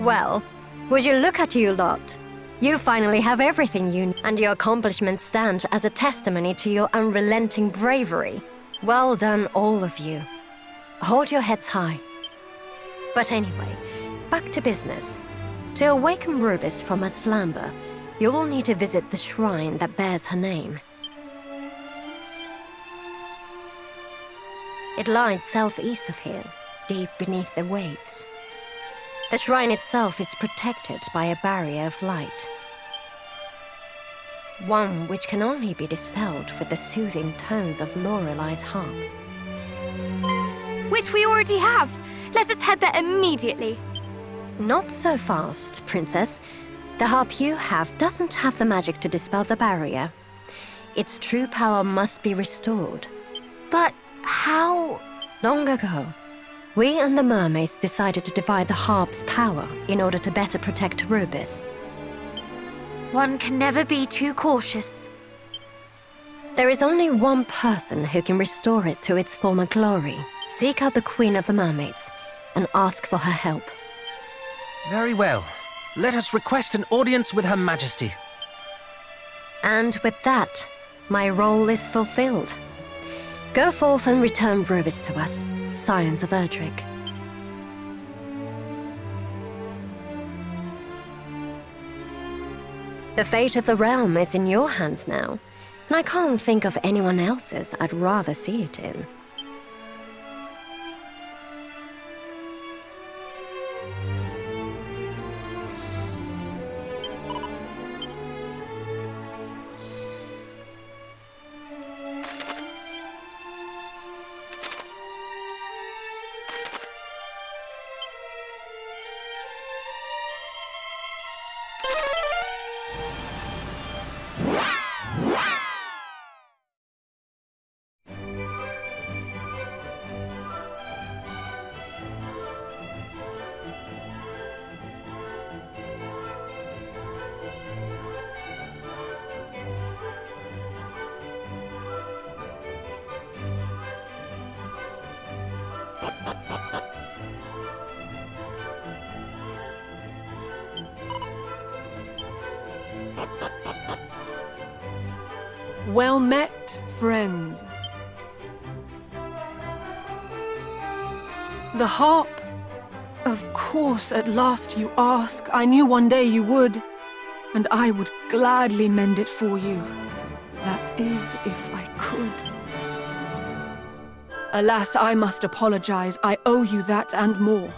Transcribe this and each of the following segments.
Well, would you look at you lot? You finally have everything you need, and your accomplishment stands as a testimony to your unrelenting bravery. Well done, all of you. Hold your heads high. But anyway, back to business. To awaken Rubis from her slumber, you will need to visit the shrine that bears her name. It lies southeast of here, deep beneath the waves. The shrine itself is protected by a barrier of light. One which can only be dispelled with the soothing tones of Lorelei's harp. Which we already have. Let us head there immediately. Not so fast, Princess. The harp you have doesn't have the magic to dispel the barrier. Its true power must be restored. But how? Long ago, we and the mermaids decided to divide the harp's power in order to better protect Rubis. One can never be too cautious. There is only one person who can restore it to its former glory. Seek out the Queen of the Mermaids and ask for her help. Very well. Let us request an audience with Her Majesty. And with that, my role is fulfilled. Go forth and return Rubis to us, Scions of Erdrick. The fate of the realm is in your hands now, and I can't think of anyone else's I'd rather see it in. Well met, friends. The harp. Of course, at last you ask. I knew one day you would, and I would gladly mend it for you. That is, if I could. Alas, I must apologize. I owe you that and more.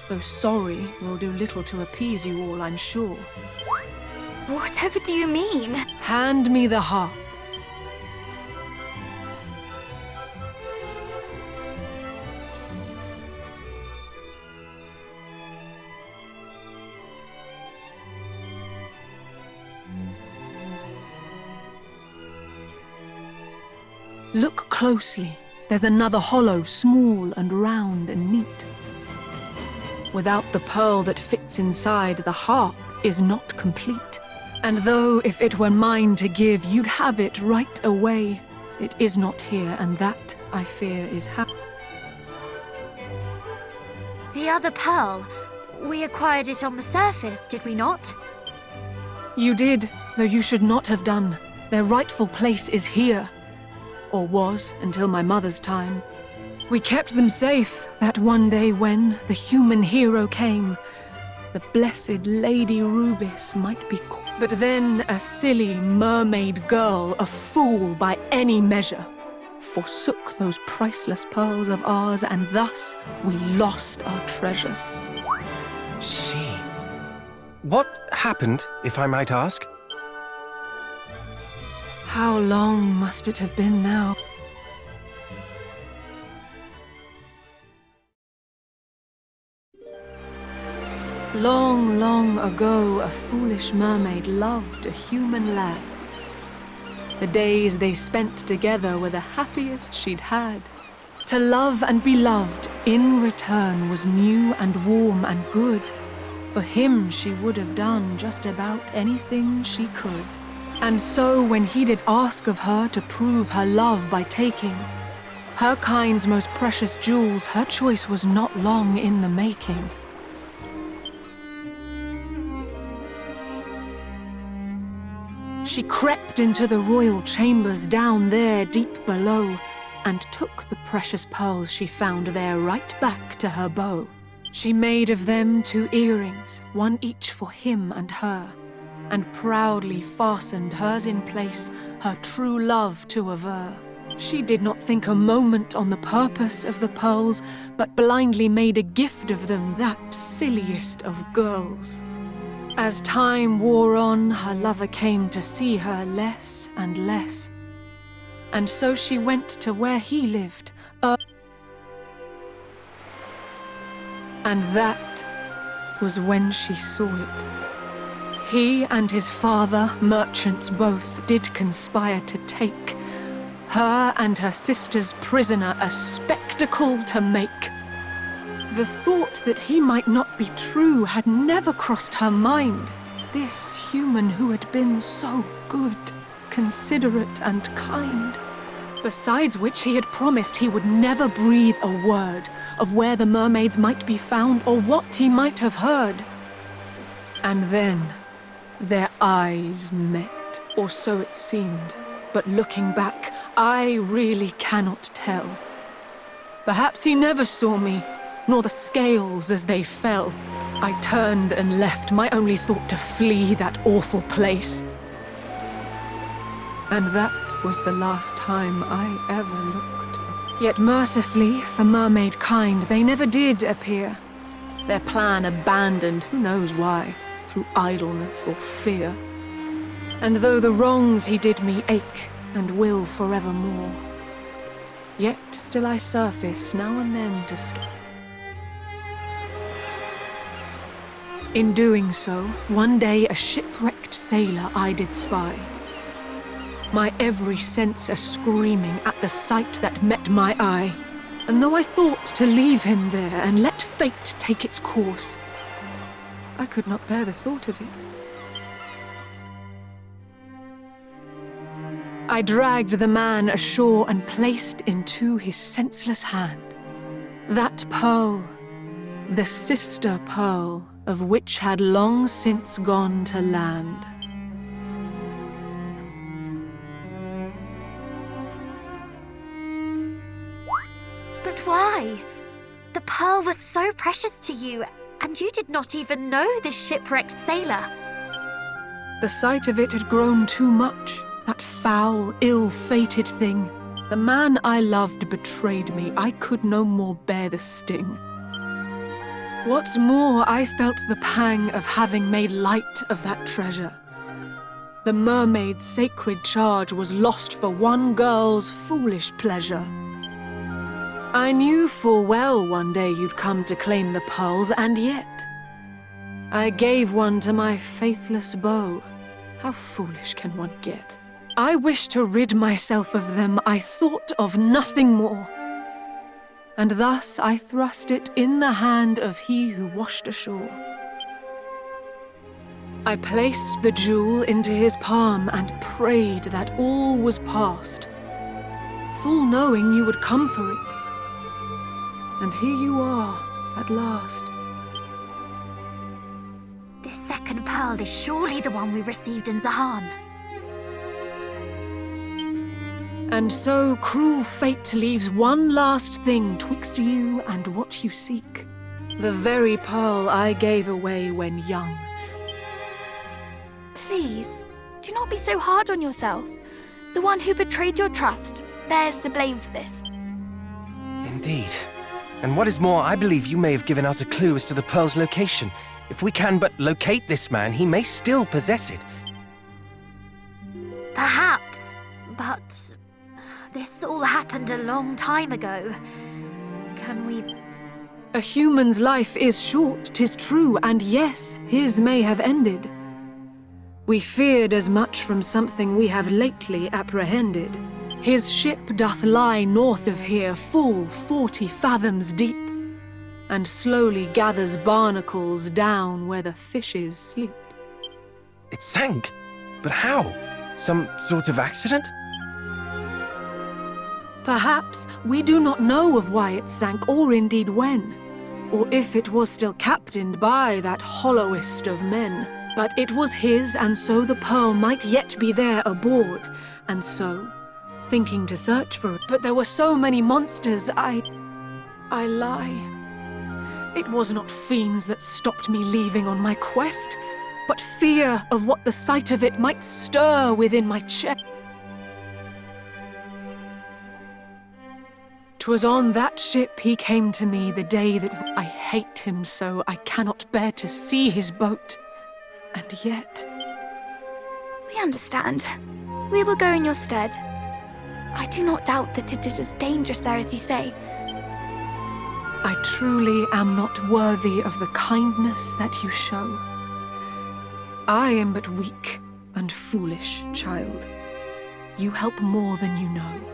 Though sorry will do little to appease you all, I'm sure. Whatever do you mean? Hand me the harp. Look closely. There's another hollow, small and round and neat. Without the pearl that fits inside, the harp is not complete. And though if it were mine to give, you'd have it right away, it is not here, and that, I fear, is The other pearl. We acquired it on the surface, did we not? You did, though you should not have done. Their rightful place is here. Or was, until my mother's time. We kept them safe, that one day when the human hero came. The blessed Lady Rubis might be called. But then a silly mermaid girl, a fool by any measure, forsook those priceless pearls of ours, and thus we lost our treasure. She... What happened, if I might ask? How long must it have been now? Long, long ago, a foolish mermaid loved a human lad. The days they spent together were the happiest she'd had. To love and be loved in return was new and warm and good. For him she would have done just about anything she could. And so when he did ask of her to prove her love by taking her kind's most precious jewels, her choice was not long in the making. She crept into the royal chambers down there deep below, and took the precious pearls she found there right back to her bow. She made of them 2 earrings, one each for him and her, and proudly fastened hers in place, her true love to aver. She did not think a moment on the purpose of the pearls, but blindly made a gift of them, that silliest of girls. As time wore on, her lover came to see her less and less, and so she went to where he lived, and that was when she saw it. He and his father, merchants both, did conspire to take her and her sister's prisoner, a spectacle to make. The thought that he might not be true had never crossed her mind. This human who had been so good, considerate and kind. Besides which, he had promised he would never breathe a word of where the mermaids might be found or what he might have heard. And then their eyes met, or so it seemed. But looking back, I really cannot tell. Perhaps he never saw me, nor the scales as they fell. I turned and left, my only thought to flee that awful place. And that was the last time I ever looked. Yet mercifully, for mermaid kind, they never did appear. Their plan abandoned, who knows why, through idleness or fear. And though the wrongs he did me ache and will forevermore, yet still I surface now and then to escape. In doing so, one day a shipwrecked sailor I did spy, my every sense a-screaming at the sight that met my eye. And though I thought to leave him there and let fate take its course, I could not bear the thought of it. I dragged the man ashore and placed into his senseless hand that pearl, the sister pearl, of which had long since gone to land. But why? The pearl was so precious to you, and you did not even know this shipwrecked sailor. The sight of it had grown too much. That foul, ill-fated thing. The man I loved betrayed me. I could no more bear the sting. What's more, I felt the pang of having made light of that treasure. The mermaid's sacred charge was lost for one girl's foolish pleasure. I knew full well one day you'd come to claim the pearls, and yet I gave one to my faithless beau. How foolish can one get? I wished to rid myself of them, I thought of nothing more. And thus I thrust it in the hand of he who washed ashore. I placed the jewel into his palm and prayed that all was past, full knowing you would come for it. And here you are, at last. This second pearl is surely the one we received in Zahan. And so cruel fate leaves one last thing twixt you and what you seek. The very pearl I gave away when young. Please, do not be so hard on yourself. The one who betrayed your trust bears the blame for this. Indeed. And what is more, I believe you may have given us a clue as to the pearl's location. If we can but locate this man, he may still possess it. Perhaps, but this all happened a long time ago. Can we... A human's life is short, 'tis true, and yes, his may have ended. We feared as much from something we have lately apprehended. His ship doth lie north of here, full 40 fathoms deep, and slowly gathers barnacles down where the fishes sleep. It sank? But how? Some sort of accident? Perhaps we do not know of why it sank, or indeed when, or if it was still captained by that hollowest of men. But it was his, and so the pearl might yet be there aboard. And so, thinking to search for it, but there were so many monsters, I lie. It was not fiends that stopped me leaving on my quest, but fear of what the sight of it might stir within my chest. 'Twas on that ship he came to me the day that I hate him so I cannot bear to see his boat. And yet... We understand. We will go in your stead. I do not doubt that it is as dangerous there as you say. I truly am not worthy of the kindness that you show. I am but weak and foolish, child. You help more than you know.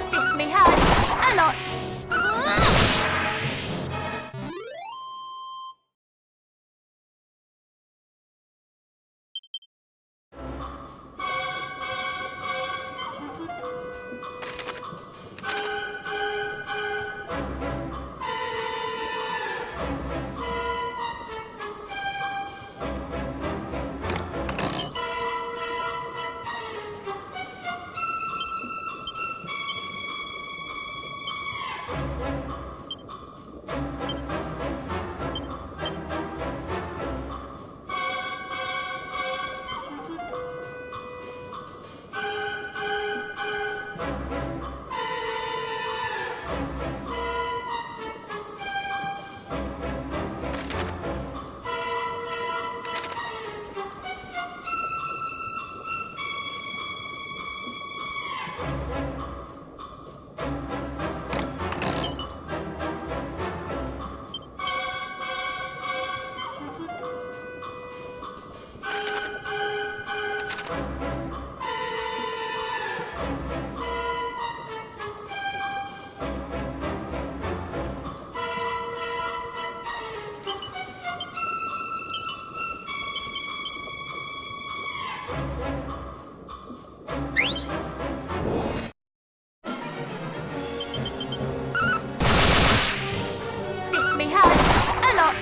This may hurt a lot. This may hurt a lot.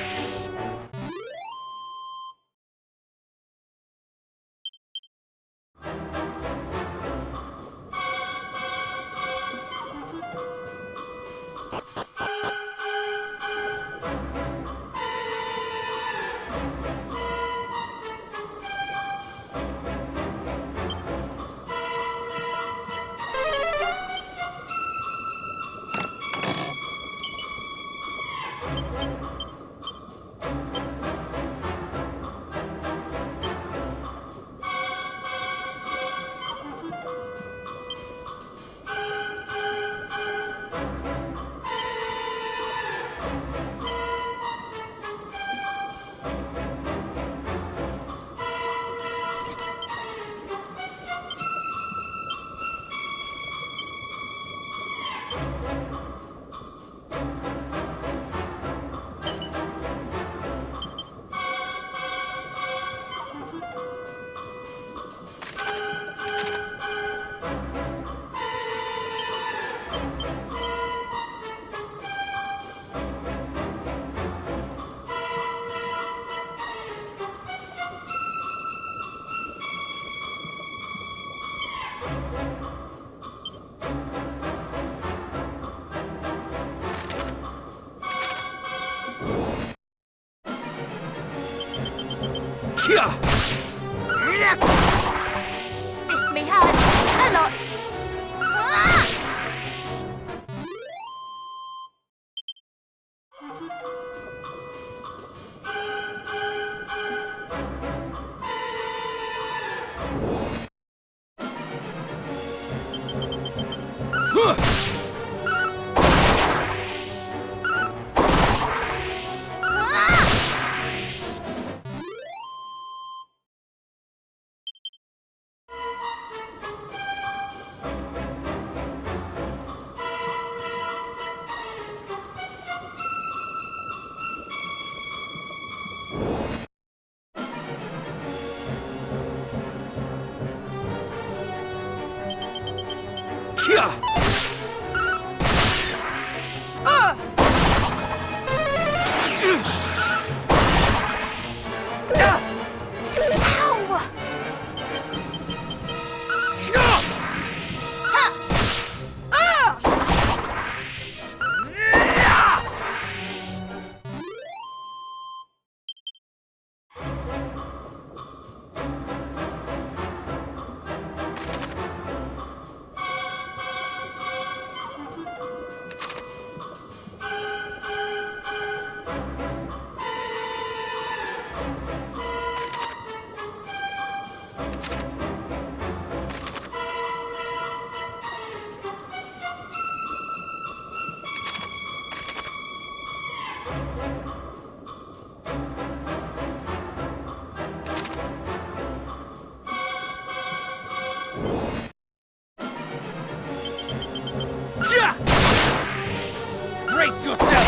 This may hurt a lot. Brace yourself!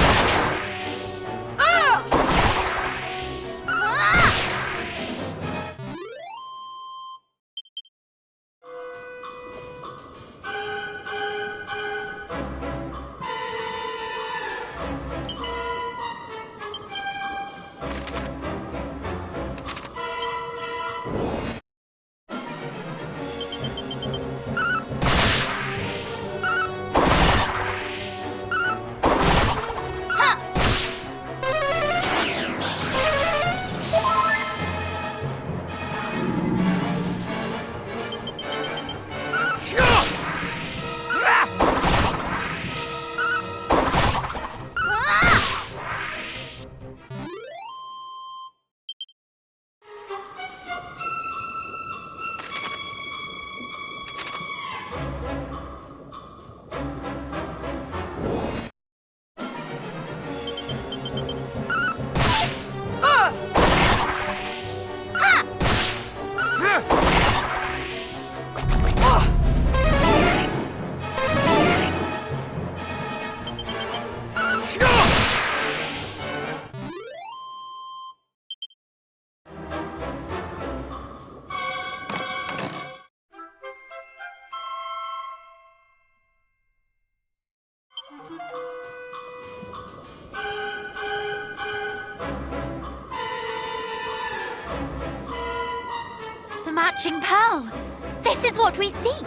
The matching pearl! This is what we seek!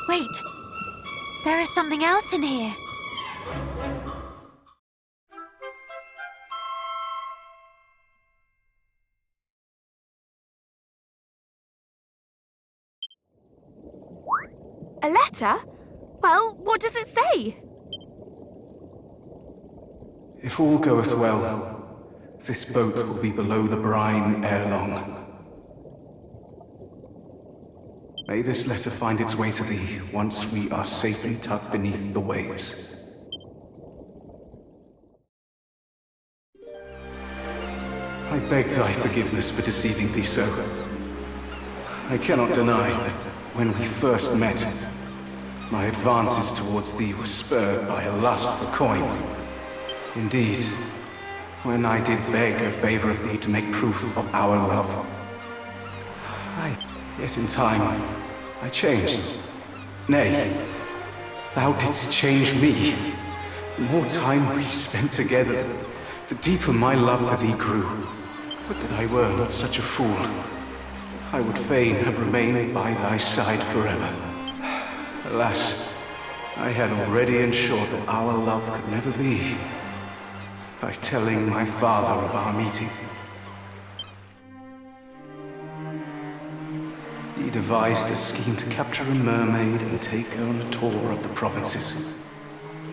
Wait, there is something else in here. A letter? Well, what does it say? If all goeth well, this boat will be below the brine ere long. May this letter find its way to thee once we are safely tucked beneath the waves. I beg thy forgiveness for deceiving thee so. I cannot deny that when we first met, my advances towards thee were spurred by a lust for coin. Indeed, when I did beg a favor of thee to make proof of our love, yet in time, I changed. Nay, thou didst change me. The more time we spent together, the deeper my love for thee grew. Would that I were not such a fool. I would fain have remained by thy side forever. Alas, I had already ensured that our love could never be, by telling my father of our meeting. He devised a scheme to capture a mermaid and take her on a tour of the provinces,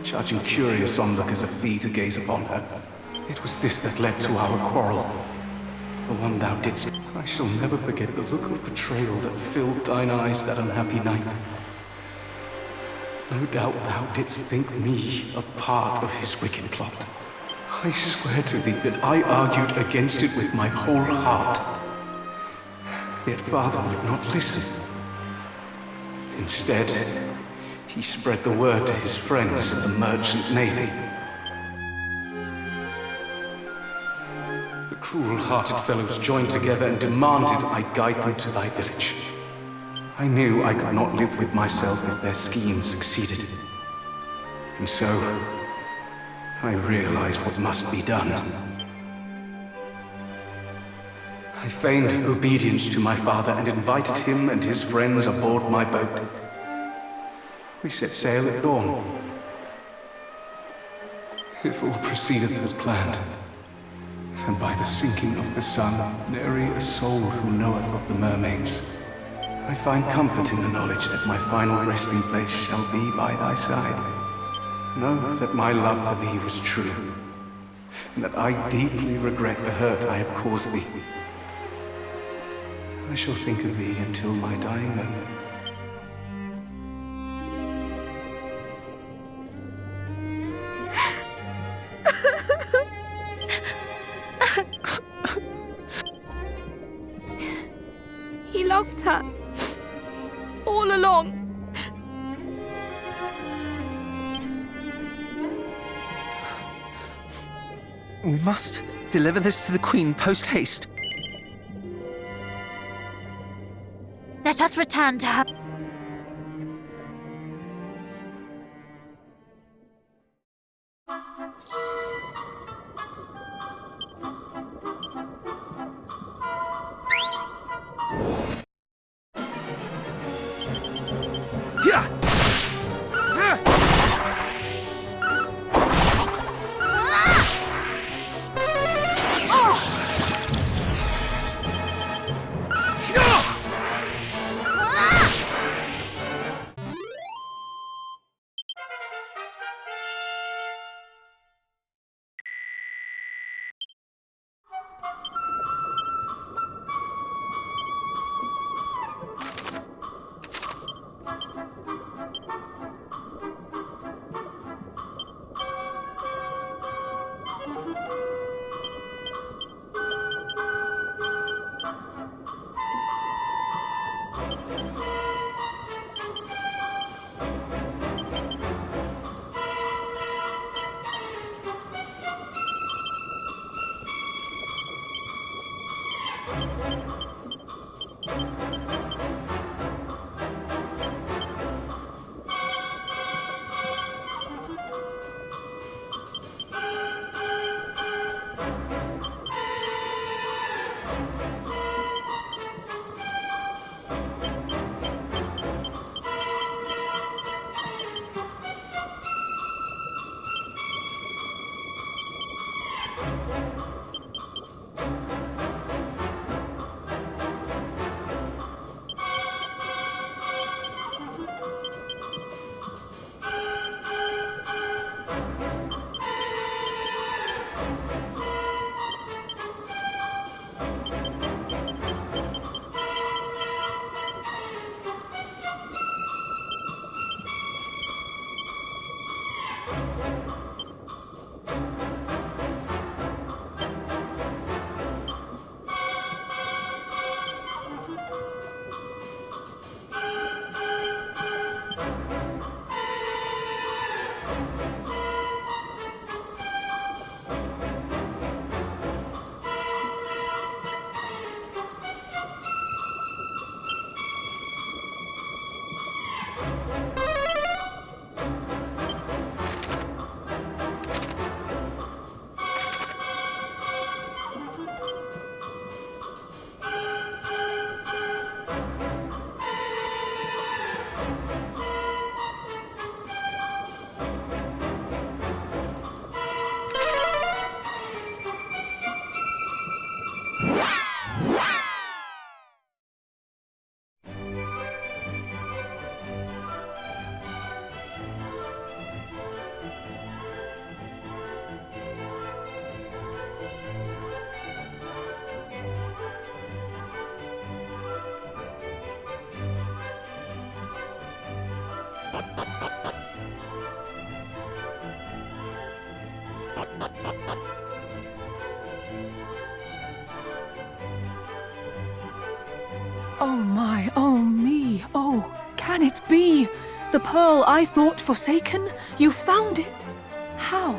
charging curious onlookers a fee to gaze upon her. It was this that led to our quarrel, the one thou didst. I shall never forget the look of betrayal that filled thine eyes that unhappy night. No doubt thou didst think me a part of his wicked plot. I swear to thee that I argued against it with my whole heart. Yet father would not listen. Instead, he spread the word to his friends in the merchant navy. The cruel-hearted fellows joined together and demanded I guide them to thy village. I knew I could not live with myself if their scheme succeeded. And so, I realized what must be done. I feigned obedience to my father and invited him and his friends aboard my boat. We set sail at dawn. If all proceedeth as planned, then by the sinking of the sun, nary a soul who knoweth of the mermaids. I find comfort in the knowledge that my final resting place shall be by thy side. Know that my love for thee was true, and that I deeply regret the hurt I have caused thee. I shall think of thee until my dying moment. We must deliver this to the Queen post-haste. Let us return to her. Oh my, oh me, oh, can it be? The pearl I thought forsaken? You found it? How?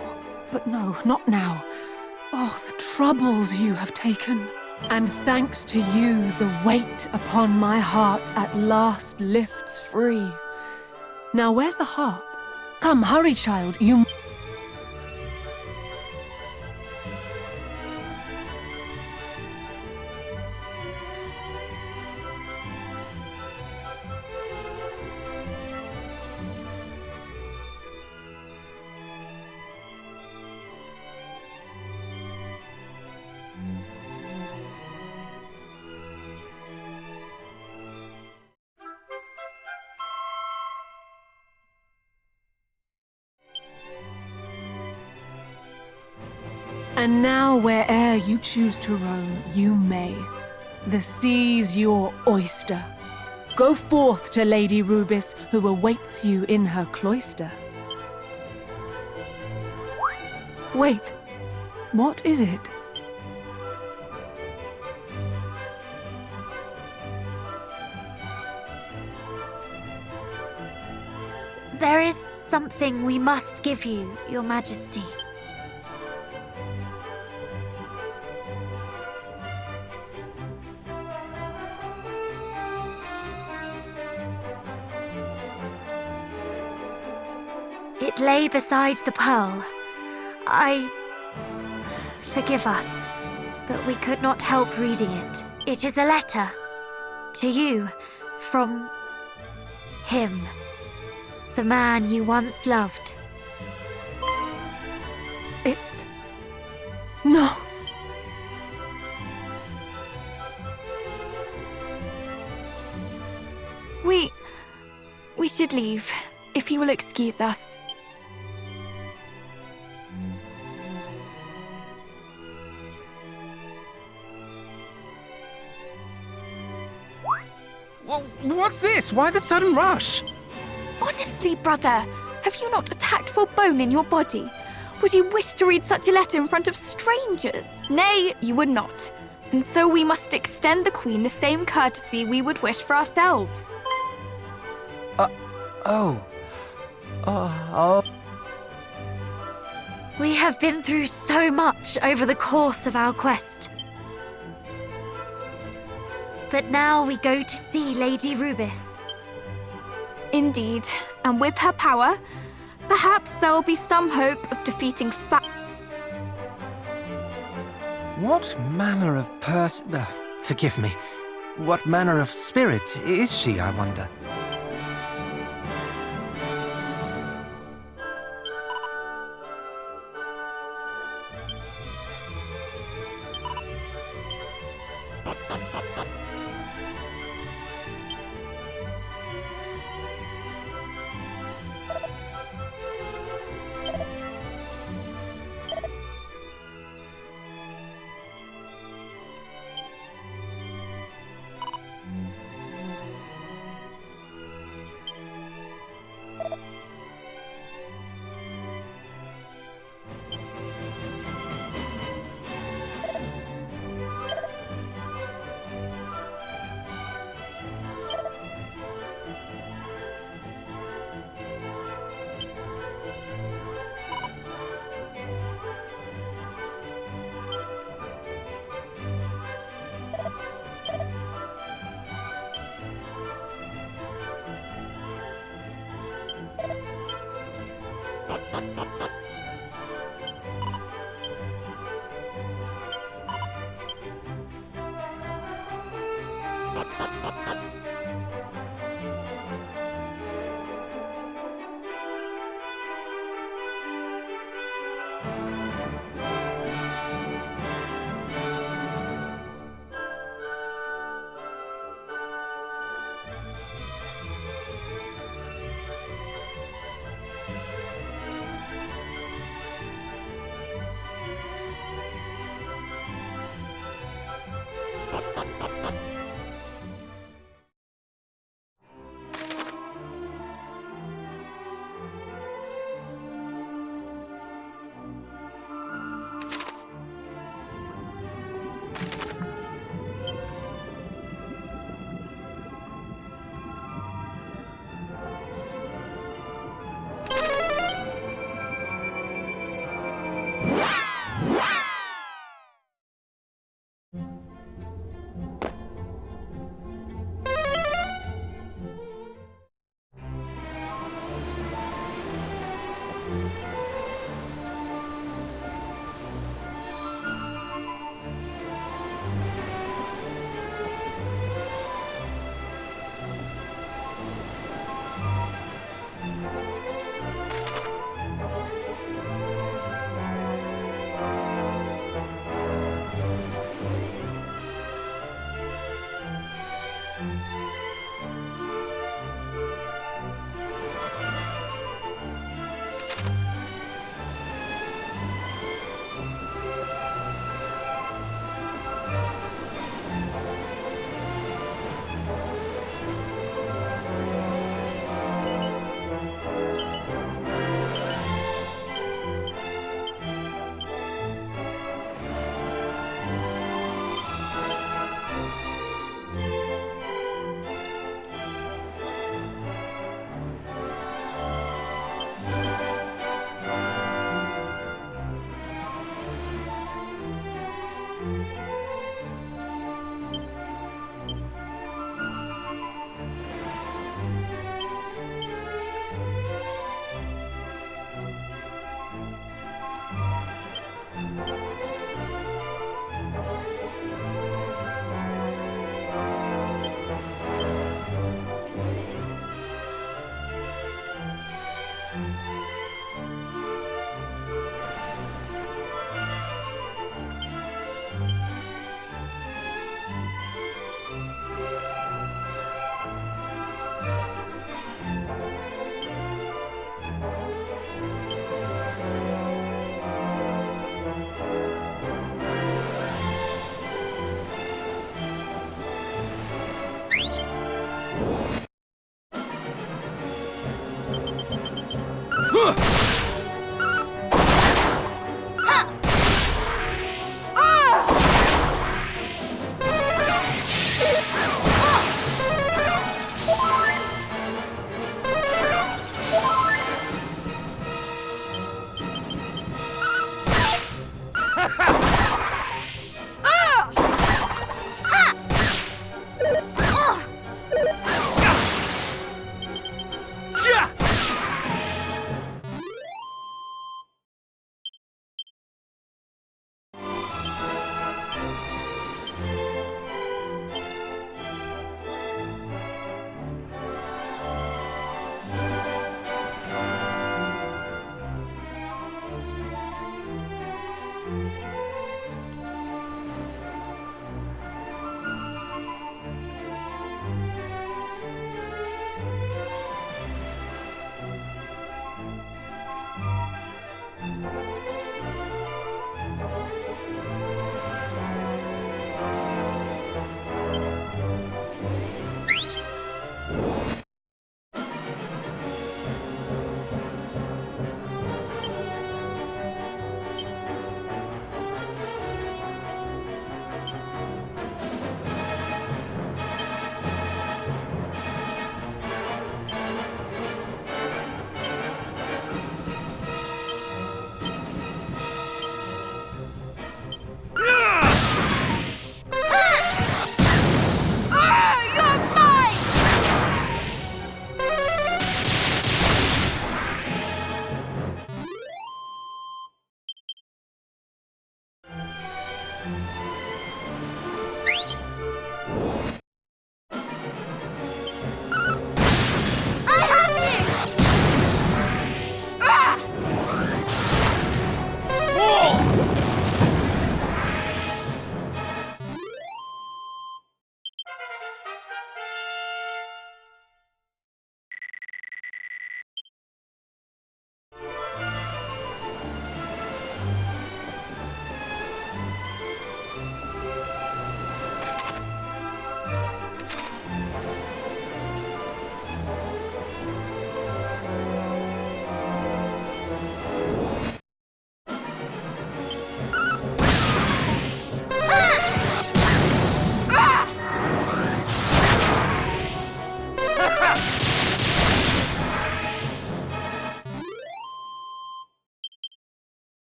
But no, not now. Oh, the troubles you have taken. And thanks to you, the weight upon my heart at last lifts free. Now where's the harp? Come, hurry, child, you... And now where'er you choose to roam, you may. The sea's your oyster. Go forth to Lady Rubis, who awaits you in her cloister. Wait, what is it? There is something we must give you, Your Majesty. It lay beside the pearl. Forgive us, but we could not help reading it. It is a letter. To you, from him. The man you once loved. No. We should leave, if you will excuse us. Well, what's this? Why the sudden rush? Honestly, brother, have you not a tactful bone in your body? Would you wish to read such a letter in front of strangers? Nay, you would not. And so we must extend the Queen the same courtesy we would wish for ourselves. We have been through so much over the course of our quest. But now we go to see Lady Rubis. Indeed, and with her power, perhaps there will be some hope of defeating What manner of forgive me. What manner of spirit is she, I wonder?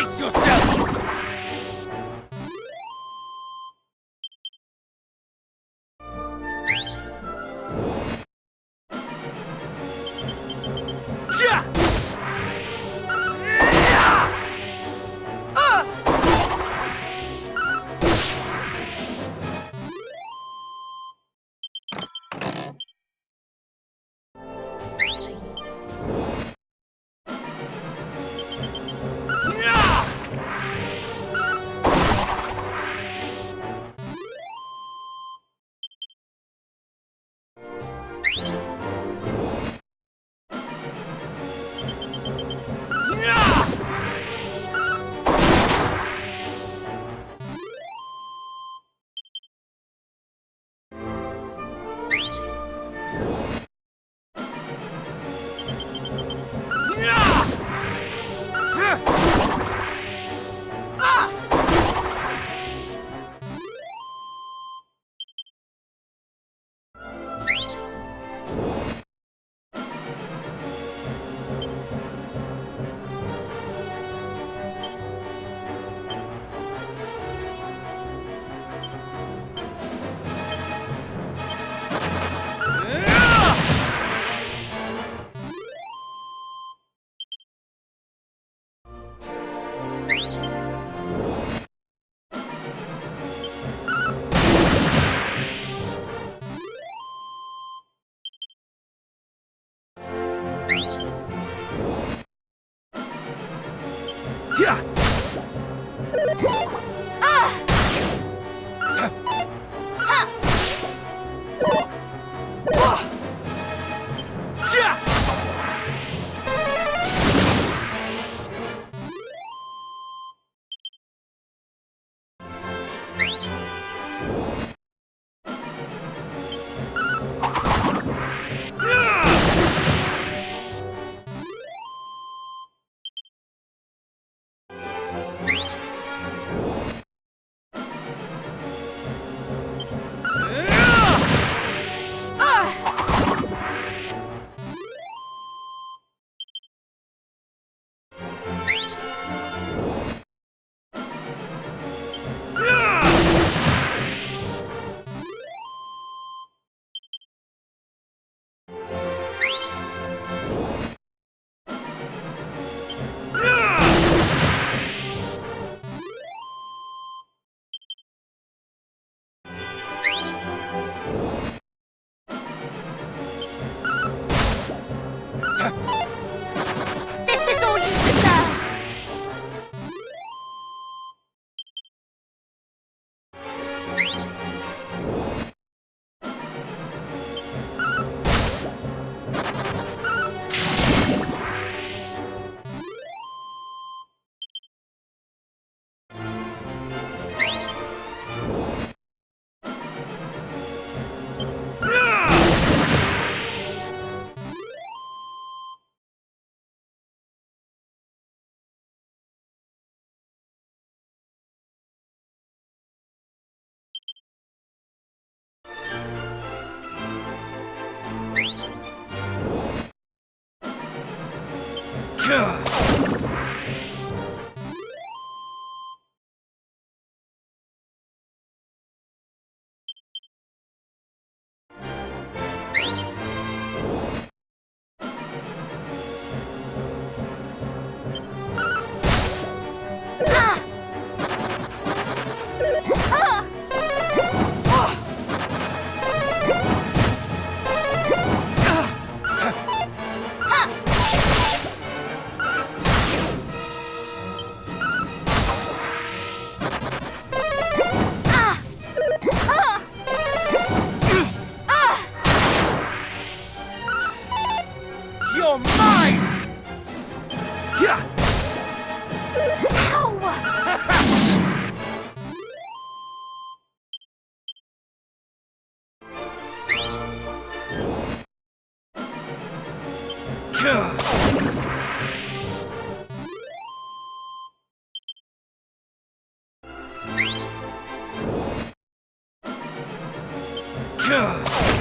Brace yourself! This is all you deserve! You're mine! Ow!